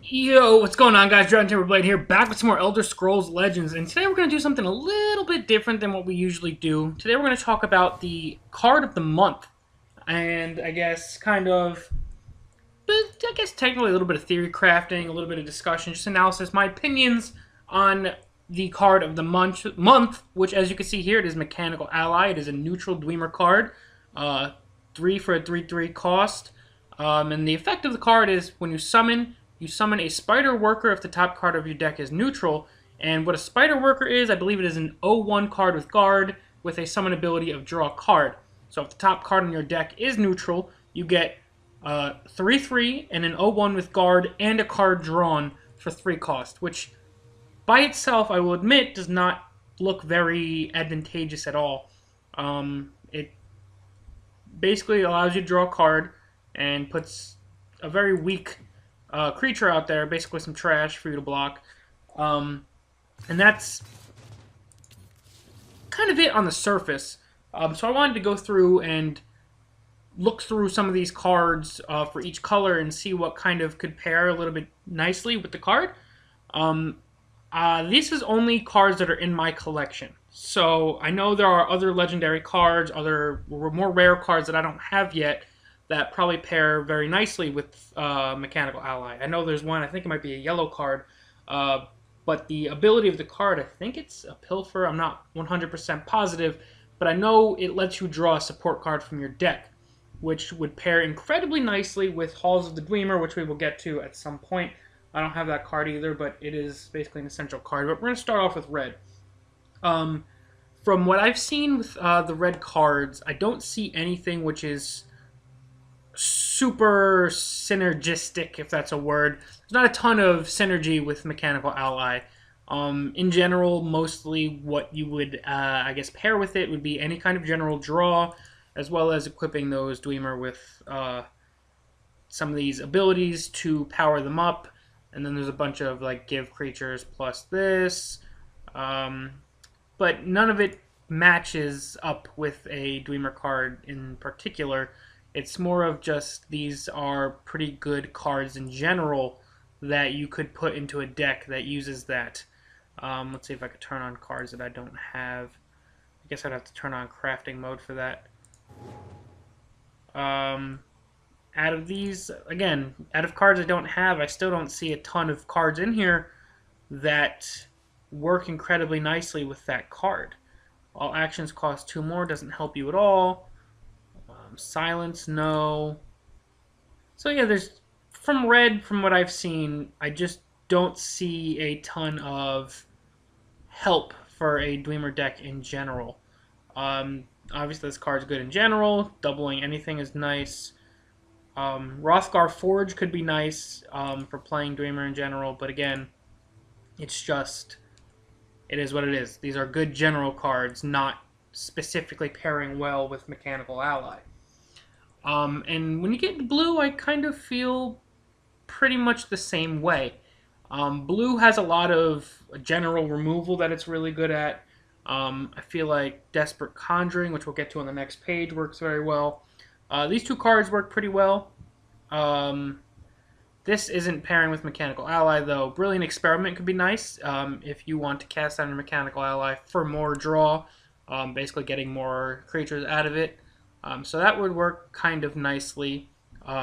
Yo, what's going on, guys? Dragon Timberblade here, back with some more Elder Scrolls Legends, and today we're going to do something a little bit different than what we usually do. Today we're going to talk about the card of the month, and I guess technically a little bit of theory crafting, a little bit of discussion, just analysis, my opinions on the card of the month, which as you can see here, it is Mechanical Ally. It is a neutral Dwemer card, 3 for a 3/3 cost, and the effect of the card is when you summon a Spider Worker if the top card of your deck is neutral. And what a Spider Worker is, I believe it is an 0/1 card with Guard with a summon ability of draw a card. So if the top card on your deck is neutral, you get 3/3 and an 0/1 with Guard and a card drawn for 3 cost, which by itself, I will admit, does not look very advantageous at all. It basically allows you to draw a card and puts a very weak creature out there, basically some trash for you to block. And that's kind of it on the surface. So I wanted to go through and look through some of these cards for each color and see what kind of could pair a little bit nicely with the card. This is only cards that are in my collection. So I know there are other legendary cards, other more rare cards that I don't have yet, that probably pair very nicely with Mechanical Ally. I know there's one, I think it might be a yellow card, but the ability of the card, I think it's a Pilfer, I'm not 100% positive, but I know it lets you draw a support card from your deck, which would pair incredibly nicely with Halls of the Dwemer, which we will get to at some point. I don't have that card either, but it is basically an essential card. But we're going to start off with red. From what I've seen with the red cards, I don't see anything which is super synergistic, if that's a word. There's not a ton of synergy with Mechanical Ally. In general, mostly what you would, I guess, pair with it would be any kind of general draw, as well as equipping those Dwemer with some of these abilities to power them up. And then there's a bunch of, like, give creatures plus this. But none of it matches up with a Dwemer card in particular. It's more of just these are pretty good cards in general that you could put into a deck that uses that. Let's see if I could turn on cards that I don't have. I guess I'd have to turn on crafting mode for that. Out of these, again, out of cards I don't have, I still don't see a ton of cards in here that work incredibly nicely with that card. All actions cost 2 more, doesn't help you at all. Silence, no. So yeah, there's, from red, from what I've seen, I just don't see a ton of help for a Dwemer deck in general. Obviously this card's good in general, doubling anything is nice. Rothgar Forge could be nice for playing Dwemer in general, but again, it's just, it is what it is. These are good general cards, not specifically pairing well with Mechanical Ally. And when you get into blue, I kind of feel pretty much the same way. Blue has a lot of general removal that it's really good at. I feel like Desperate Conjuring, which we'll get to on the next page, works very well. These 2 cards work pretty well. This isn't pairing with Mechanical Ally, though. Brilliant Experiment could be nice if you want to cast out a Mechanical Ally for more draw, basically getting more creatures out of it. So that would work kind of nicely.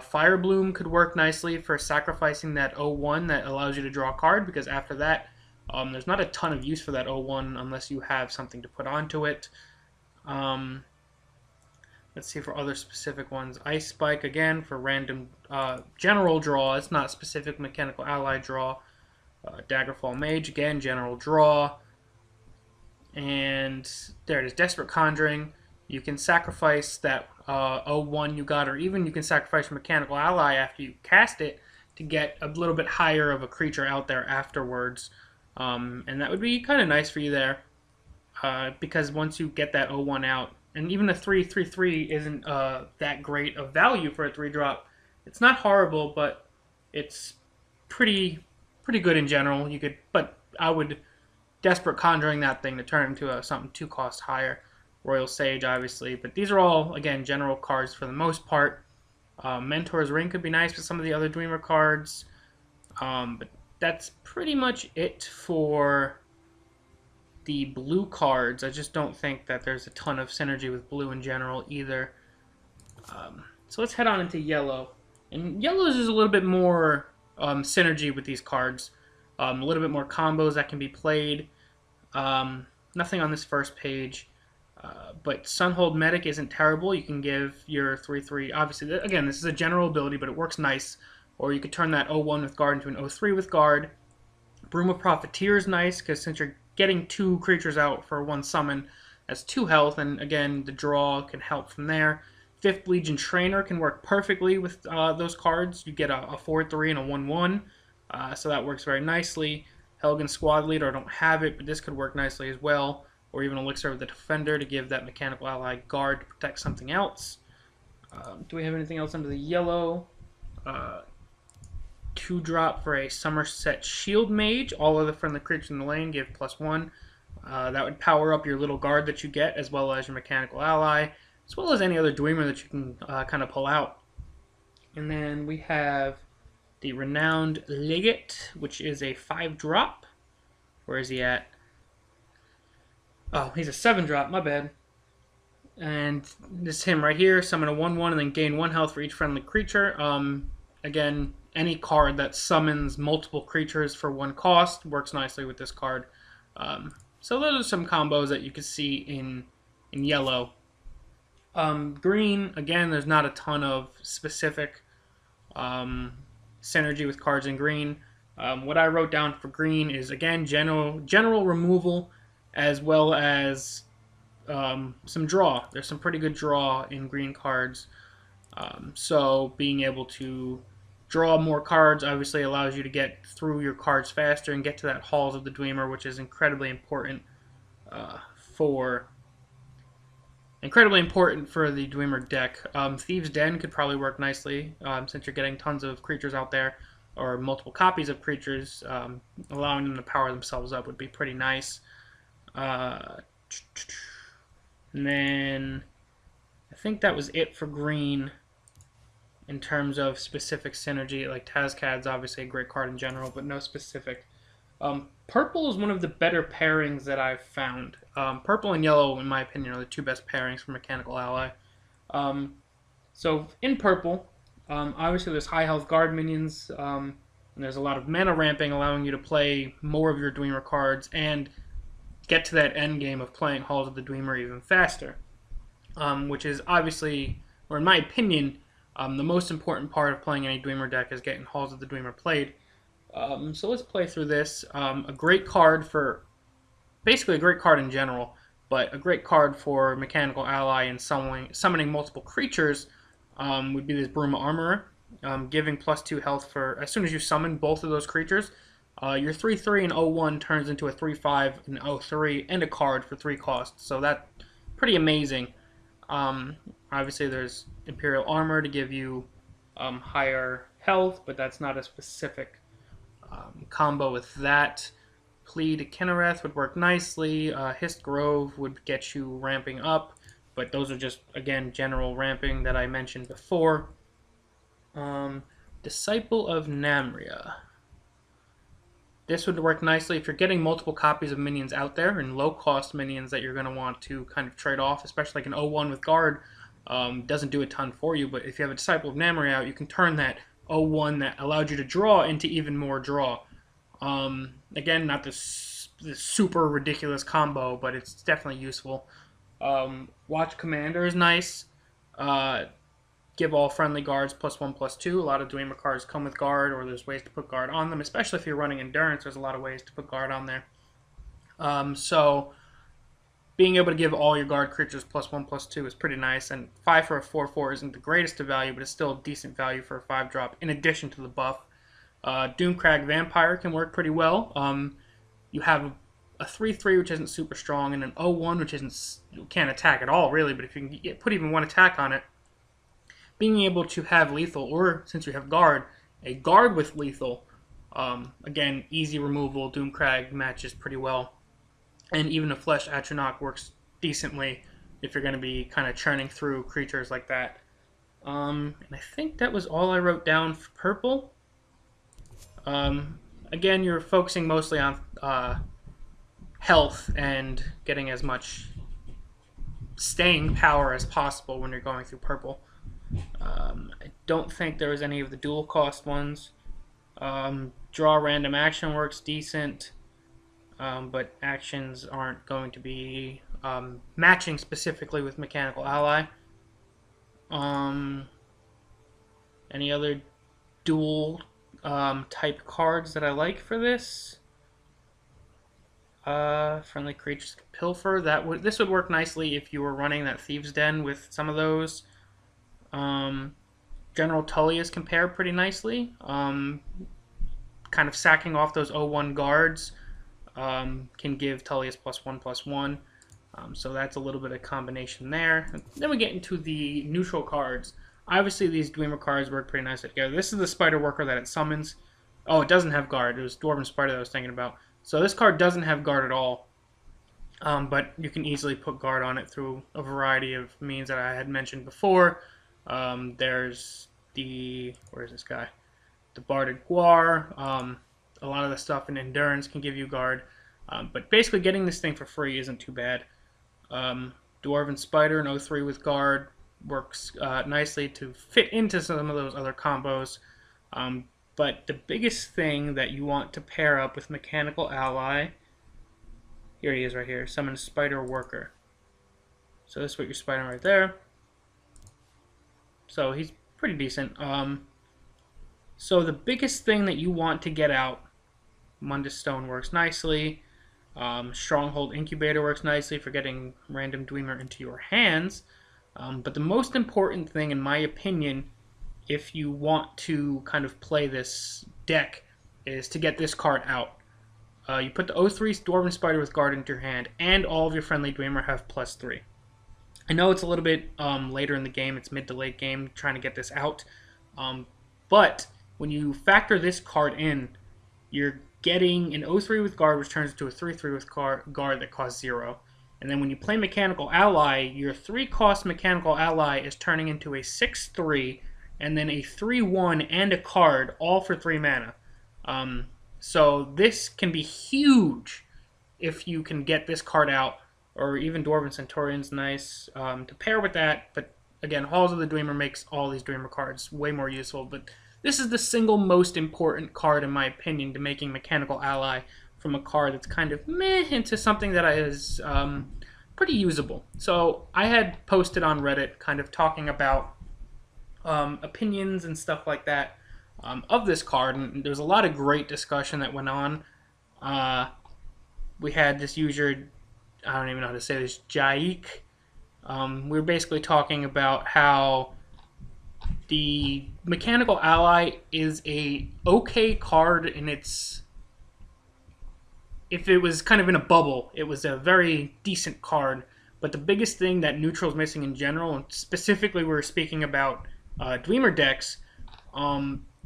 Fire Bloom could work nicely for sacrificing that 0/1 that allows you to draw a card, because after that, there's not a ton of use for that 0/1 unless you have something to put onto it. Let's see for other specific ones. Ice Spike, again, for random general draw. It's not specific Mechanical Ally draw. Daggerfall Mage, again, general draw. And there it is, Desperate Conjuring. You can sacrifice that 0/1 you got, or even you can sacrifice Mechanical Ally after you cast it to get a little bit higher of a creature out there afterwards. And that would be kind of nice for you there, because once you get that 0/1 out, and even a 3/3/3 isn't that great of value for a 3-drop. It's not horrible, but it's pretty good in general. You could, but I would Desperate Conjuring that thing to turn into something 2 cost higher. Royal Sage, obviously, but these are all, again, general cards for the most part. Mentor's Ring could be nice with some of the other Dwemer cards. But that's pretty much it for the blue cards. I just don't think that there's a ton of synergy with blue in general either. So let's head on into yellow. And yellows is a little bit more synergy with these cards. A little bit more combos that can be played. Nothing on this first page. But Sunhold Medic isn't terrible. You can give your 3/3. Obviously, again, this is a general ability, but it works nice. Or you could turn that 0/1 with guard into an 0/3 with guard. Broom of Profiteer is nice because since you're getting 2 creatures out for 1 summon, that's 2 health, and again, the draw can help from there. Fifth Legion Trainer can work perfectly with those cards. You get a 4/3 and a 1/1, so that works very nicely. Helgen Squad Leader, I don't have it, but this could work nicely as well. Or even Elixir of the Defender to give that mechanical ally guard to protect something else. Do we have anything else under the yellow? 2-drop for a Somerset Shield Mage. All other friendly creatures in the lane give +1. That would power up your little guard that you get, as well as your mechanical ally, as well as any other Dwemer that you can kind of pull out. And then we have the Renowned Liggett, which is a 5-drop. Where is he at? Oh, he's a 7-drop, my bad. And this is him right here. Summon a 1/1 and then gain 1 health for each friendly creature. Again, any card that summons multiple creatures for 1 cost works nicely with this card. So those are some combos that you can see in yellow. Green, again, there's not a ton of specific synergy with cards in green. What I wrote down for green is, again, general removal, as well as some draw. There's some pretty good draw in green cards. So being able to draw more cards obviously allows you to get through your cards faster and get to that Halls of the Dwemer, which is incredibly important for the Dwemer deck. Thieves' Den could probably work nicely since you're getting tons of creatures out there, or multiple copies of creatures. Allowing them to power themselves up would be pretty nice. And then I think that was it for green in terms of specific synergy. Like Tazcad's obviously a great card in general, but no specific. Purple is one of the better pairings that I've found. Purple and yellow, in my opinion, are the 2 best pairings for Mechanical Ally. So in purple, obviously there's high health guard minions, and there's a lot of mana ramping, allowing you to play more of your Dwemer cards and get to that end game of playing Halls of the Dwemer even faster, which is obviously, or in my opinion, the most important part of playing any Dwemer deck is getting Halls of the Dwemer played. So let's play through this. A great card for, basically a great card in general, but a great card for Mechanical Ally and summoning multiple creatures would be this Broom Armorer, giving +2 health for, as soon as you summon both of those creatures, your 3/3 and 0/1 turns into a 3/5 and 0/3 and a card for 3 costs. So that's pretty amazing. Obviously there's Imperial Armor to give you higher health, but that's not a specific combo with that. Plea to Kinnereth would work nicely. Hist Grove would get you ramping up, but those are just, again, general ramping that I mentioned before. Disciple of Namm. This would work nicely if you're getting multiple copies of minions out there, and low-cost minions that you're going to want to kind of trade off, especially like an 0/1 with guard. Doesn't do a ton for you, but if you have a Disciple of Namm out, you can turn that 0/1 that allowed you to draw into even more draw. Again, not this super ridiculous combo, but it's definitely useful. Watch Commander is nice. Give all friendly guards +1/+2. A lot of Dwemer cards come with guard, or there's ways to put guard on them, especially if you're running Endurance. There's a lot of ways to put guard on there. So being able to give all your guard creatures +1/+2 is pretty nice, and 5 for a 4/4 isn't the greatest of value, but it's still decent value for a 5-drop in addition to the buff. Doomcrag Vampire can work pretty well. You have a 3/3 which isn't super strong, and an 0/1 which can't attack at all really, but if you can put even 1 attack on it, being able to have lethal, or since you have guard, a guard with lethal, again, easy removal. Doomcrag matches pretty well. And even a Flesh Atronach works decently if you're going to be kind of churning through creatures like that. And I think that was all I wrote down for purple. Again, you're focusing mostly on health and getting as much staying power as possible when you're going through purple. I don't think there was any of the dual cost ones. Draw random action works decent, but actions aren't going to be matching specifically with Mechanical Ally. Any other dual type cards that I like for this? Friendly creatures can pilfer. This would work nicely if you were running that Thieves' Den with some of those. General Tullius can pair pretty nicely. Kind of sacking off those 0-1 guards can give Tullius +1/+1. So that's a little bit of combination there. And then we get into the neutral cards. Obviously, these Dwemer cards work pretty nicely together. This is the Spider Worker that it summons. Oh, it doesn't have guard. It was Dwarven Spider that I was thinking about. So this card doesn't have guard at all. But you can easily put guard on it through a variety of means that I had mentioned before. There's the... where's this guy? The Barded Guar. A lot of the stuff in Endurance can give you guard. But basically getting this thing for free isn't too bad. Dwarven Spider, an 03 with guard, works nicely to fit into some of those other combos. But the biggest thing that you want to pair up with Mechanical Ally, here he is right here, summon Spider Worker. So this is what you're spider right there. So he's pretty decent. So the biggest thing that you want to get out, Mundus Stone works nicely. Stronghold Incubator works nicely for getting random Dwemer into your hands. But the most important thing, in my opinion, if you want to kind of play this deck, is to get this card out. You put the 03 Dwarven Spider with guard into your hand, and all of your friendly Dwemer have +3. I know it's a little bit later in the game, it's mid to late game, trying to get this out. But when you factor this card in, you're getting an 03 with guard, which turns into a 3/3 with guard that costs 0. And then when you play Mechanical Ally, your 3-cost Mechanical Ally is turning into a 6/3, and then a 3/1 and a card, all for 3 mana. So this can be huge if you can get this card out, or even Dwarven Centurion's nice to pair with that. But again, Halls of the Dwemer makes all these Dwemer cards way more useful. But this is the single most important card, in my opinion, to making Mechanical Ally from a card that's kind of meh into something that is pretty usable. So I had posted on Reddit kind of talking about opinions and stuff like that of this card, and there was a lot of great discussion that went on. We had this user, I don't even know how to say this, Jaik. We were basically talking about how the Mechanical Ally is a okay card, and if it was kind of in a bubble, it was a very decent card. But the biggest thing that neutral is missing in general, and specifically we were speaking about Dwemer decks,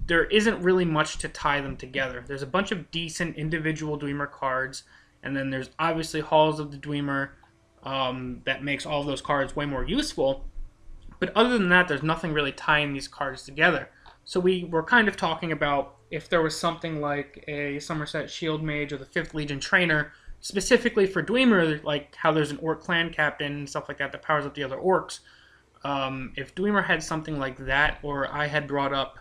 there isn't really much to tie them together. There's a bunch of decent individual Dwemer cards, and then there's obviously Halls of the Dwemer that makes all of those cards way more useful. But other than that, there's nothing really tying these cards together. So we were kind of talking about if there was something like a Somerset Shield Mage or the 5th Legion Trainer, specifically for Dwemer, like how there's an Orc Clan Captain and stuff like that that powers up the other Orcs. If Dwemer had something like that, or I had brought up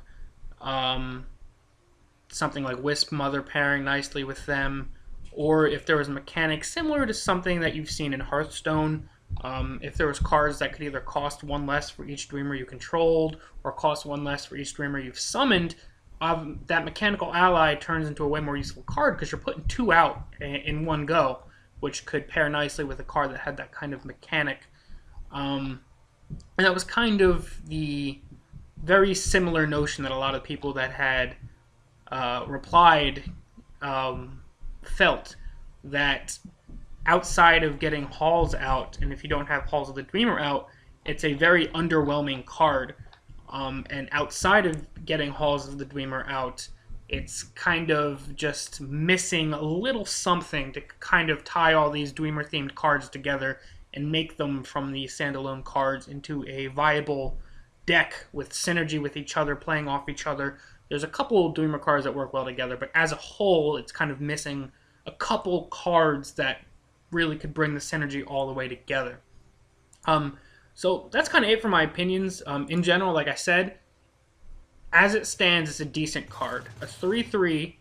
something like Wisp Mother pairing nicely with them, or if there was a mechanic similar to something that you've seen in Hearthstone, if there was cards that could either cost 1 less for each Dwemer you controlled, or cost 1 less for each Dwemer you've summoned, that Mechanical Ally turns into a way more useful card because you're putting 2 out in one go, which could pair nicely with a card that had that kind of mechanic. And that was kind of the very similar notion that a lot of people that had replied felt, that outside of getting Halls out, and if you don't have Halls of the Dwemer out, it's a very underwhelming card. And outside of getting Halls of the Dwemer out, it's kind of just missing a little something to kind of tie all these Dwemer-themed cards together and make them from these standalone cards into a viable deck with synergy with each other, playing off each other, There's a couple Dwemer cards that work well together, but as a whole, it's kind of missing a couple cards that really could bring the synergy all the way together. So that's kind of it for my opinions. In general, like I said, as it stands, it's a decent card. A 3/3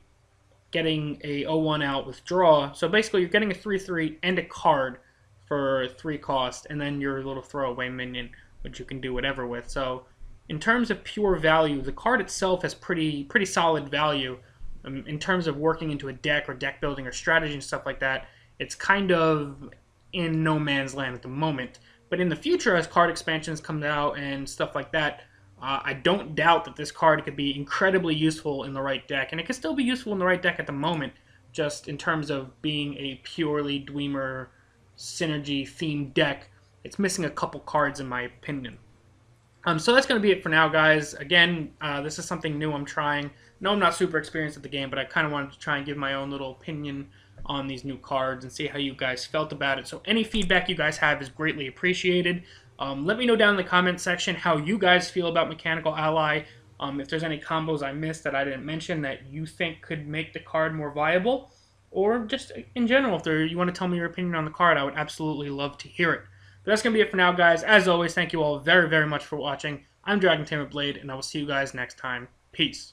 getting a 0/1 out with draw. So basically, you're getting a 3/3 and a card for 3 cost, and then your little throwaway minion, which you can do whatever with. So in terms of pure value, the card itself has pretty solid value. In terms of working into a deck or deck building or strategy and stuff like that, it's kind of in no man's land at the moment. But in the future, as card expansions come out and stuff like that, I don't doubt that this card could be incredibly useful in the right deck, and it could still be useful in the right deck at the moment, just in terms of being a purely Dwemer synergy themed deck. It's missing a couple cards in my opinion. So that's going to be it for now, guys. Again, this is something new I'm trying. No, I'm not super experienced at the game, but I kind of wanted to try and give my own little opinion on these new cards and see how you guys felt about it. So any feedback you guys have is greatly appreciated. Let me know down in the comment section how you guys feel about Mechanical Ally. If there's any combos I missed that I didn't mention that you think could make the card more viable, or just in general, if you want to tell me your opinion on the card, I would absolutely love to hear it. But that's going to be it for now, guys. As always, thank you all very, very much for watching. I'm Dragon Tamer Blade, and I will see you guys next time. Peace.